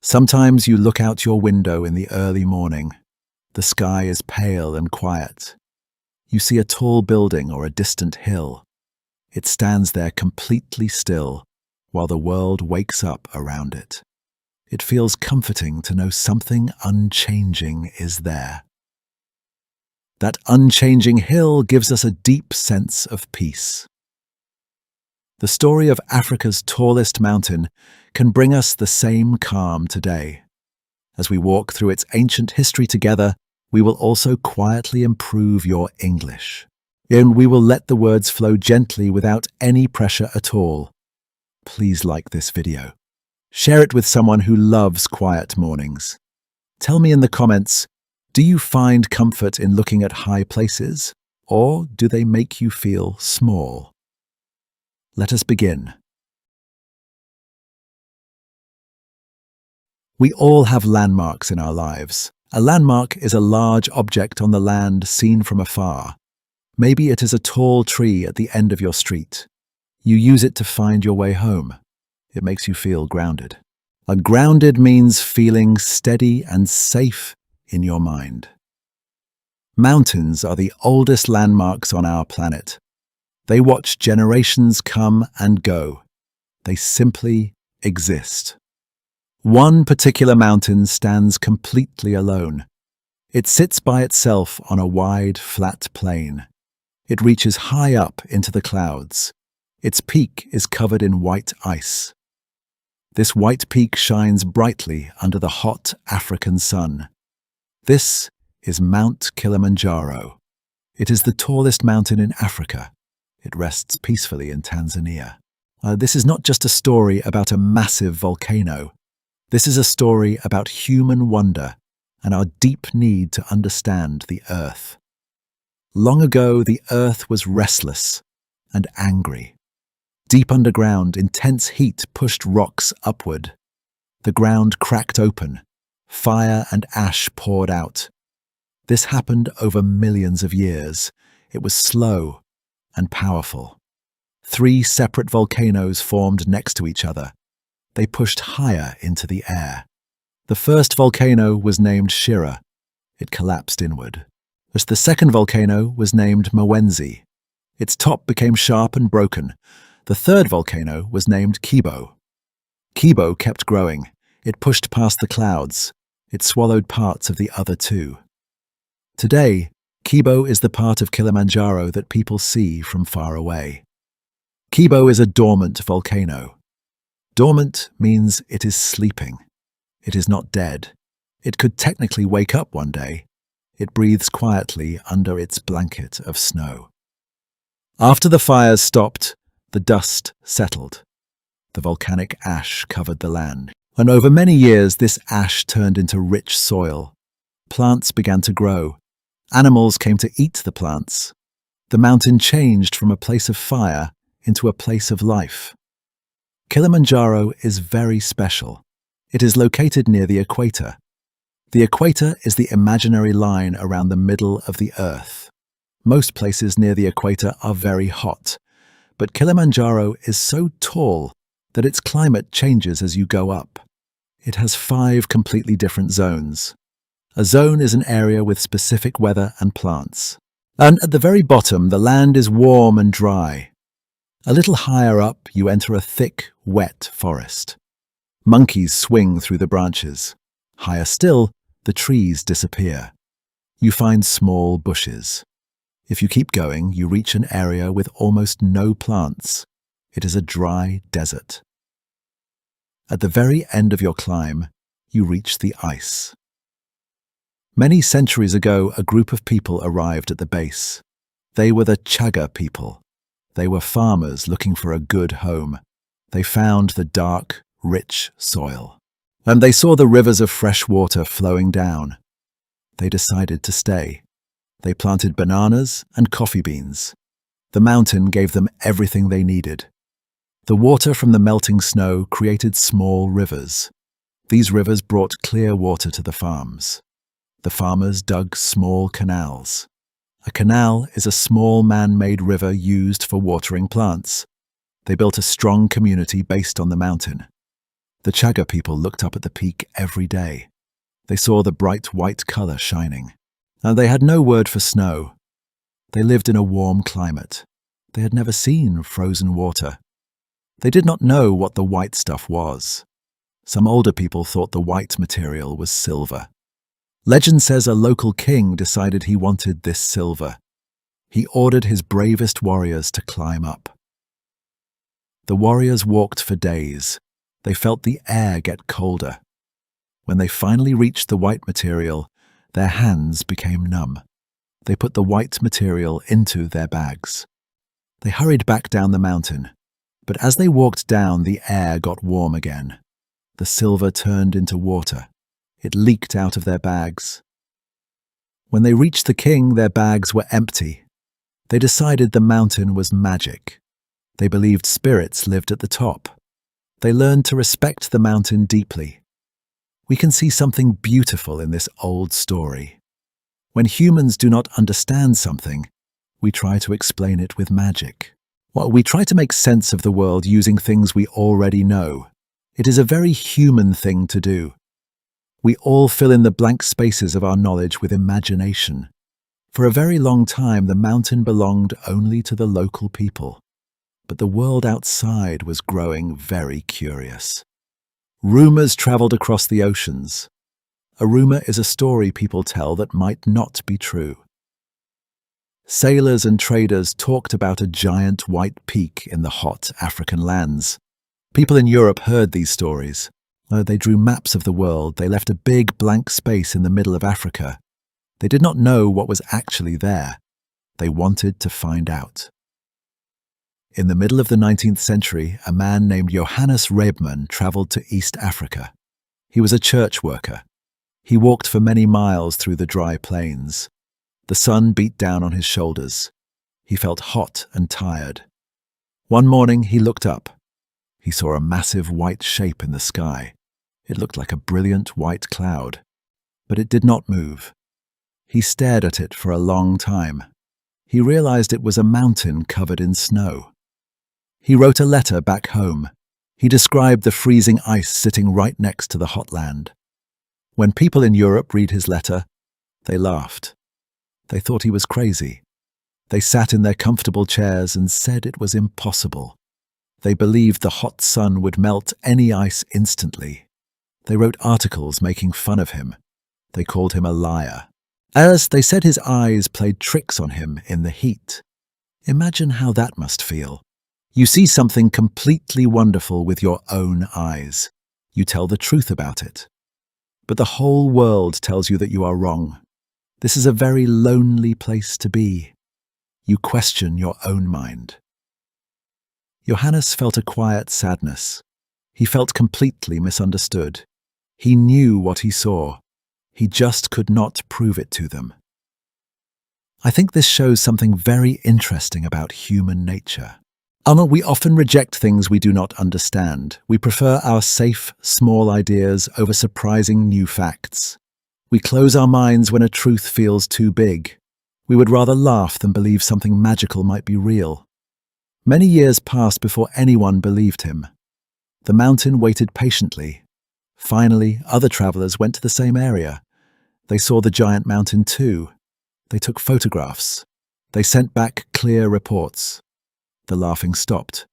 Sometimes you look out your window in the early morning. The sky is pale and quiet. You see a tall building or a distant hill. It stands there completely still while the world wakes up around it. It feels comforting to know something unchanging is there. That unchanging hill gives us a deep sense of peace. The story of Africa's tallest mountain can bring us the same calm today. As we walk through its ancient history together, we will also quietly improve your English. And we will let the words flow gently without any pressure at all. Please like this video. Share it with someone who loves quiet mornings. Tell me in the comments, do you find comfort in looking at high places, or do they make you feel small? Let us begin. We all have landmarks in our lives. A landmark is a large object on the land seen from afar. Maybe it is a tall tree at the end of your street. You use it to find your way home. It makes you feel grounded. Grounded means feeling steady and safe in your mind. Mountains are the oldest landmarks on our planet. They watch generations come and go. They simply exist. One particular mountain stands completely alone. It sits by itself on a wide, flat plain. It reaches high up into the clouds. Its peak is covered in white ice. This white peak shines brightly under the hot African sun. This is Mount Kilimanjaro. It is the tallest mountain in Africa. It rests peacefully in Tanzania. This is not just a story about a massive volcano. This is a story about human wonder and our deep need to understand the Earth. Long ago, the Earth was restless and angry. Deep underground, intense heat pushed rocks upward. The ground cracked open. Fire and ash poured out. This happened over millions of years. It was slow and powerful. 3 separate volcanoes formed next to each other. They pushed higher into the air. The first volcano was named Shira. It collapsed inward. As the second volcano was named Mwenzi. Its top became sharp and broken. The third volcano was named Kibo. Kibo kept growing. It pushed past the clouds. It swallowed parts of the other 2. Today, Kibo is the part of Kilimanjaro that people see from far away. Kibo is a dormant volcano. Dormant means it is sleeping. It is not dead. It could technically wake up one day. It breathes quietly under its blanket of snow. After the fires stopped, the dust settled. The volcanic ash covered the land. And over many years, this ash turned into rich soil. Plants began to grow. Animals came to eat the plants. The mountain changed from a place of fire into a place of life. Kilimanjaro is very special. It is located near the equator. The equator is the imaginary line around the middle of the Earth. Most places near the equator are very hot, but Kilimanjaro is so tall that its climate changes as you go up. It has 5 completely different zones. A zone is an area with specific weather and plants. And at the very bottom, the land is warm and dry. A little higher up, you enter a thick, wet forest. Monkeys swing through the branches. Higher still, the trees disappear. You find small bushes. If you keep going, you reach an area with almost no plants. It is a dry desert. At the very end of your climb, you reach the ice. Many centuries ago, a group of people arrived at the base. They were the Chaga people. They were farmers looking for a good home. They found the dark, rich soil. And they saw the rivers of fresh water flowing down. They decided to stay. They planted bananas and coffee beans. The mountain gave them everything they needed. The water from the melting snow created small rivers. These rivers brought clear water to the farms. The farmers dug small canals. A canal is a small man-made river used for watering plants. They built a strong community based on the mountain. The Chaga people looked up at the peak every day. They saw the bright white color shining. And they had no word for snow. They lived in a warm climate. They had never seen frozen water. They did not know what the white stuff was. Some older people thought the white material was silver. Legend says a local king decided he wanted this silver. He ordered his bravest warriors to climb up. The warriors walked for days. They felt the air get colder. When they finally reached the white material, their hands became numb. They put the white material into their bags. They hurried back down the mountain, but as they walked down, the air got warm again. The silver turned into water. It leaked out of their bags. When they reached the king, their bags were empty. They decided the mountain was magic. They believed spirits lived at the top. They learned to respect the mountain deeply. We can see something beautiful in this old story. When humans do not understand something, we try to explain it with magic. We try to make sense of the world using things we already know. It is a very human thing to do. We all fill in the blank spaces of our knowledge with imagination. For a very long time, the mountain belonged only to the local people. But the world outside was growing very curious. Rumors traveled across the oceans. A rumor is a story people tell that might not be true. Sailors and traders talked about a giant white peak in the hot African lands. People in Europe heard these stories. They drew maps of the world. They left a big blank space in the middle of Africa. They did not know what was actually there. They wanted to find out. In the middle of the 19th century, a man named Johannes Rebmann traveled to East Africa. He was a church worker. He walked for many miles through the dry plains. The sun beat down on his shoulders. He felt hot and tired. One morning he looked up. He saw a massive white shape in the sky. It looked like a brilliant white cloud, but it did not move. He stared at it for a long time. He realized it was a mountain covered in snow. He wrote a letter back home. He described the freezing ice sitting right next to the hot land. When people in Europe read his letter, they laughed. They thought he was crazy. They sat in their comfortable chairs and said it was impossible. They believed the hot sun would melt any ice instantly. They wrote articles making fun of him. They called him a liar. As they said his eyes played tricks on him in the heat. Imagine how that must feel. You see something completely wonderful with your own eyes. You tell the truth about it. But the whole world tells you that you are wrong. This is a very lonely place to be. You question your own mind. Johannes felt a quiet sadness. He felt completely misunderstood. He knew what he saw. He just could not prove it to them. I think this shows something very interesting about human nature. We often reject things we do not understand. We prefer our safe, small ideas over surprising new facts. We close our minds when a truth feels too big. We would rather laugh than believe something magical might be real. Many years passed before anyone believed him. The mountain waited patiently. Finally, other travelers went to the same area. They saw the giant mountain too. They took photographs. They sent back clear reports. The laughing stopped.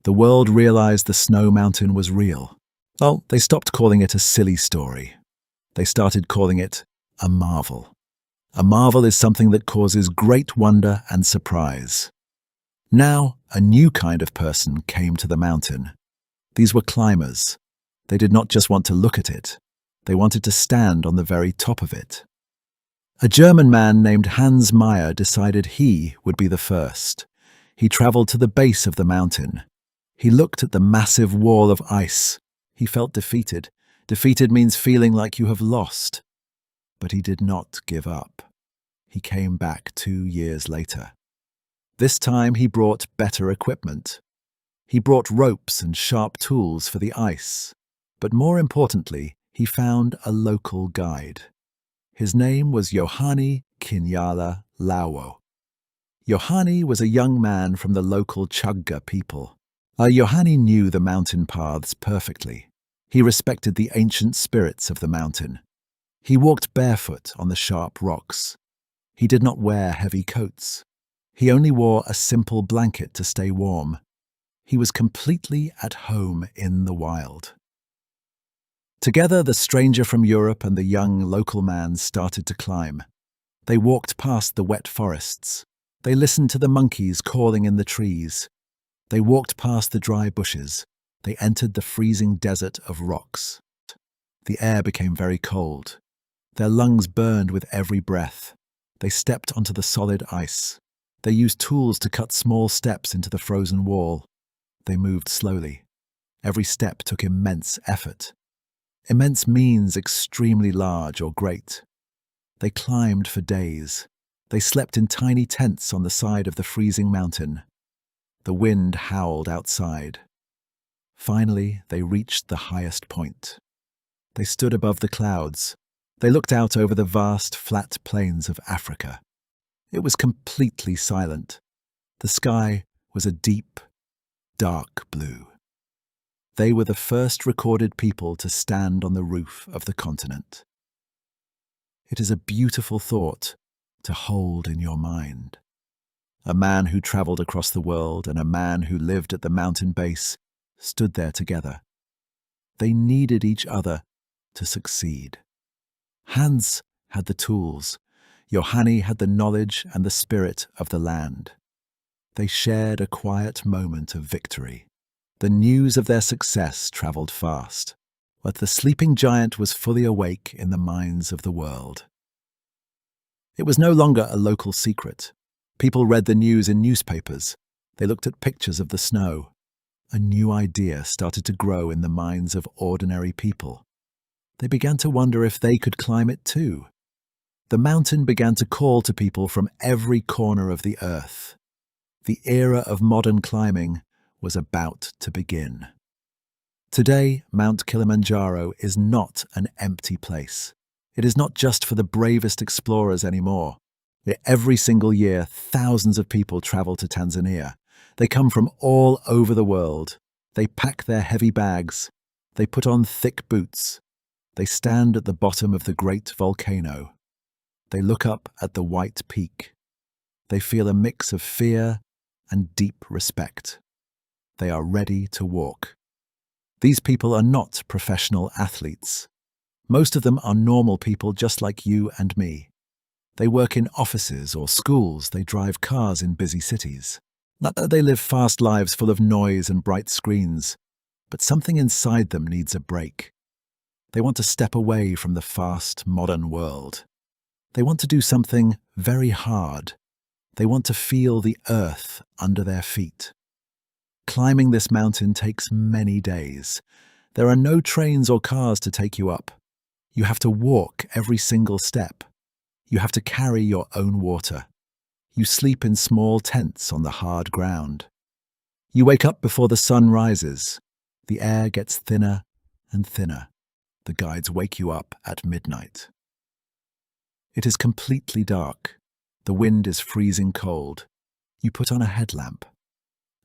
The world realized the snow mountain was real. They stopped calling it a silly story. They started calling it a marvel. A marvel is something that causes great wonder and surprise. Now, a new kind of person came to the mountain. These were climbers. They did not just want to look at it. They wanted to stand on the very top of it. A German man named Hans Meyer decided he would be the first. He traveled to the base of the mountain. He looked at the massive wall of ice. He felt defeated. Defeated means feeling like you have lost. But he did not give up. He came back 2 years later. This time he brought better equipment. He brought ropes and sharp tools for the ice. But more importantly, he found a local guide. His name was Yohani Kinyala Lawo. Yohani was a young man from the local Chagga people. Yohani knew the mountain paths perfectly. He respected the ancient spirits of the mountain. He walked barefoot on the sharp rocks. He did not wear heavy coats. He only wore a simple blanket to stay warm. He was completely at home in the wild. Together, the stranger from Europe and the young local man started to climb. They walked past the wet forests. They listened to the monkeys calling in the trees. They walked past the dry bushes. They entered the freezing desert of rocks. The air became very cold. Their lungs burned with every breath. They stepped onto the solid ice. They used tools to cut small steps into the frozen wall. They moved slowly. Every step took immense effort. Immense means extremely large or great. They climbed for days. They slept in tiny tents on the side of the freezing mountain. The wind howled outside. Finally, they reached the highest point. They stood above the clouds. They looked out over the vast, flat plains of Africa. It was completely silent. The sky was a deep, dark blue. They were the first recorded people to stand on the roof of the continent. It is a beautiful thought to hold in your mind. A man who traveled across the world and a man who lived at the mountain base stood there together. They needed each other to succeed. Hans had the tools. Johanni had the knowledge and the spirit of the land. They shared a quiet moment of victory. The news of their success traveled fast, but the sleeping giant was fully awake in the minds of the world. It was no longer a local secret. People read the news in newspapers. They looked at pictures of the snow. A new idea started to grow in the minds of ordinary people. They began to wonder if they could climb it too. The mountain began to call to people from every corner of the earth. The era of modern climbing was about to begin. Today, Mount Kilimanjaro is not an empty place. It is not just for the bravest explorers anymore. Every single year, thousands of people travel to Tanzania. They come from all over the world. They pack their heavy bags. They put on thick boots. They stand at the bottom of the great volcano. They look up at the white peak. They feel a mix of fear and deep respect. They are ready to walk. These people are not professional athletes. Most of them are normal people just like you and me. They work in offices or schools. They drive cars in busy cities. They live fast lives full of noise and bright screens. But something inside them needs a break. They want to step away from the fast, modern world. They want to do something very hard. They want to feel the earth under their feet. Climbing this mountain takes many days. There are no trains or cars to take you up. You have to walk every single step. You have to carry your own water. You sleep in small tents on the hard ground. You wake up before the sun rises. The air gets thinner and thinner. The guides wake you up at midnight. It is completely dark. The wind is freezing cold. You put on a headlamp.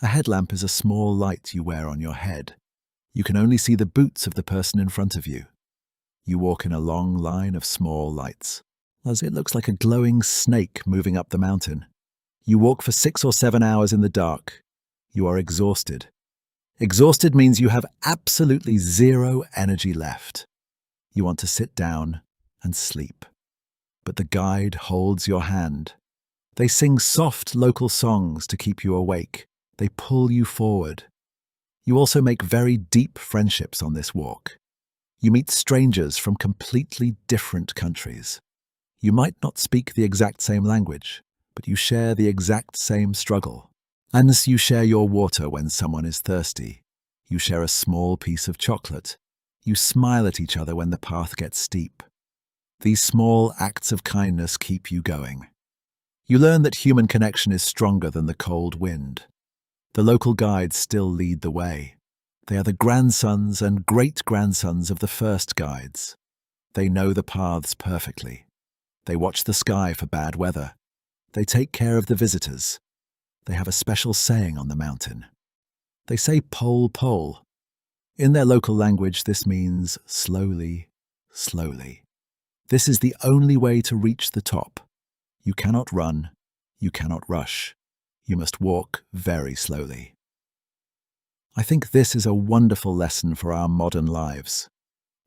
A headlamp is a small light you wear on your head. You can only see the boots of the person in front of you. You walk in a long line of small lights, as it looks like a glowing snake moving up the mountain. You walk for 6 or 7 hours in the dark. You are exhausted. Exhausted means you have absolutely zero energy left. You want to sit down and sleep. But the guide holds your hand. They sing soft local songs to keep you awake. They pull you forward. You also make very deep friendships on this walk. You meet strangers from completely different countries. You might not speak the exact same language, but you share the exact same struggle. And you share your water when someone is thirsty. You share a small piece of chocolate. You smile at each other when the path gets steep. These small acts of kindness keep you going. You learn that human connection is stronger than the cold wind. The local guides still lead the way. They are the grandsons and great-grandsons of the first guides. They know the paths perfectly. They watch the sky for bad weather. They take care of the visitors. They have a special saying on the mountain. They say pole, pole. In their local language, this means slowly, slowly. This is the only way to reach the top. You cannot run, you cannot rush. You must walk very slowly. I think this is a wonderful lesson for our modern lives.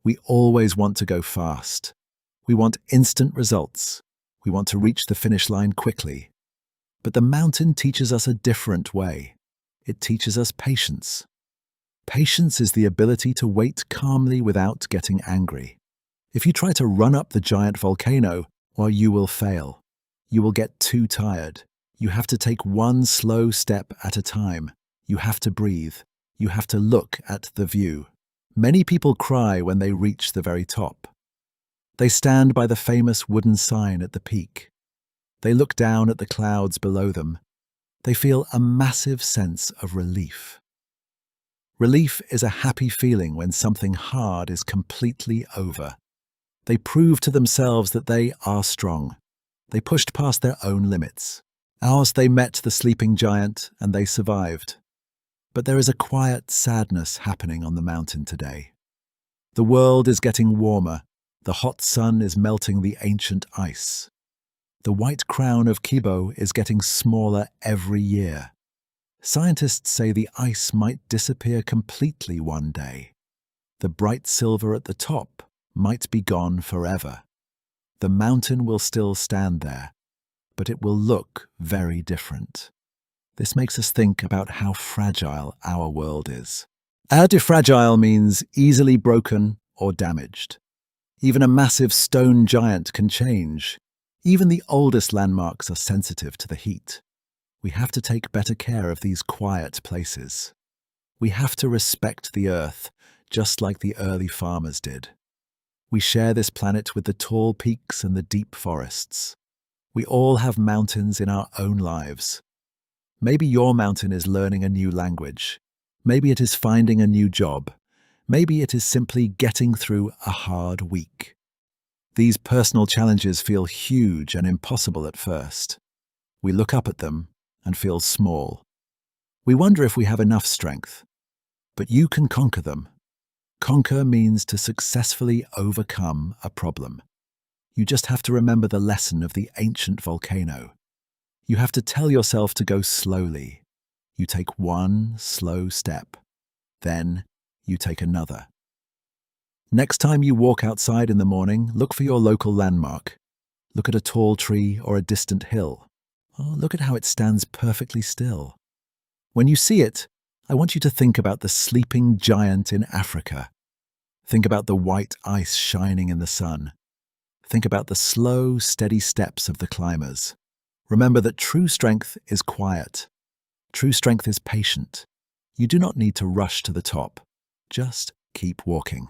We always want to go fast. We want instant results. We want to reach the finish line quickly. But the mountain teaches us a different way. It teaches us patience. Patience is the ability to wait calmly without getting angry. If you try to run up the giant volcano, well, you will fail. You will get too tired. You have to take one slow step at a time. You have to breathe. You have to look at the view. Many people cry when they reach the very top. They stand by the famous wooden sign at the peak. They look down at the clouds below them. They feel a massive sense of relief. Relief is a happy feeling when something hard is completely over. They prove to themselves that they are strong. They pushed past their own limits. Ours, they met the sleeping giant and they survived. But there is a quiet sadness happening on the mountain today. The world is getting warmer. The hot sun is melting the ancient ice. The white crown of Kibo is getting smaller every year. Scientists say the ice might disappear completely one day. The bright silver at the top might be gone forever. The mountain will still stand there, but it will look very different. This makes us think about how fragile our world is. Fragile means easily broken or damaged. Even a massive stone giant can change. Even the oldest landmarks are sensitive to the heat. We have to take better care of these quiet places. We have to respect the earth, just like the early farmers did. We share this planet with the tall peaks and the deep forests. We all have mountains in our own lives. Maybe your mountain is learning a new language. Maybe it is finding a new job. Maybe it is simply getting through a hard week. These personal challenges feel huge and impossible at first. We look up at them and feel small. We wonder if we have enough strength. But you can conquer them. Conquer means to successfully overcome a problem. You just have to remember the lesson of the ancient volcano. You have to tell yourself to go slowly. You take one slow step. Then you take another. Next time you walk outside in the morning, look for your local landmark. Look at a tall tree or a distant hill. Oh, look at how it stands perfectly still. When you see it, I want you to think about the sleeping giant in Africa. Think about the white ice shining in the sun. Think about the slow, steady steps of the climbers. Remember that true strength is quiet. True strength is patient. You do not need to rush to the top. Just keep walking.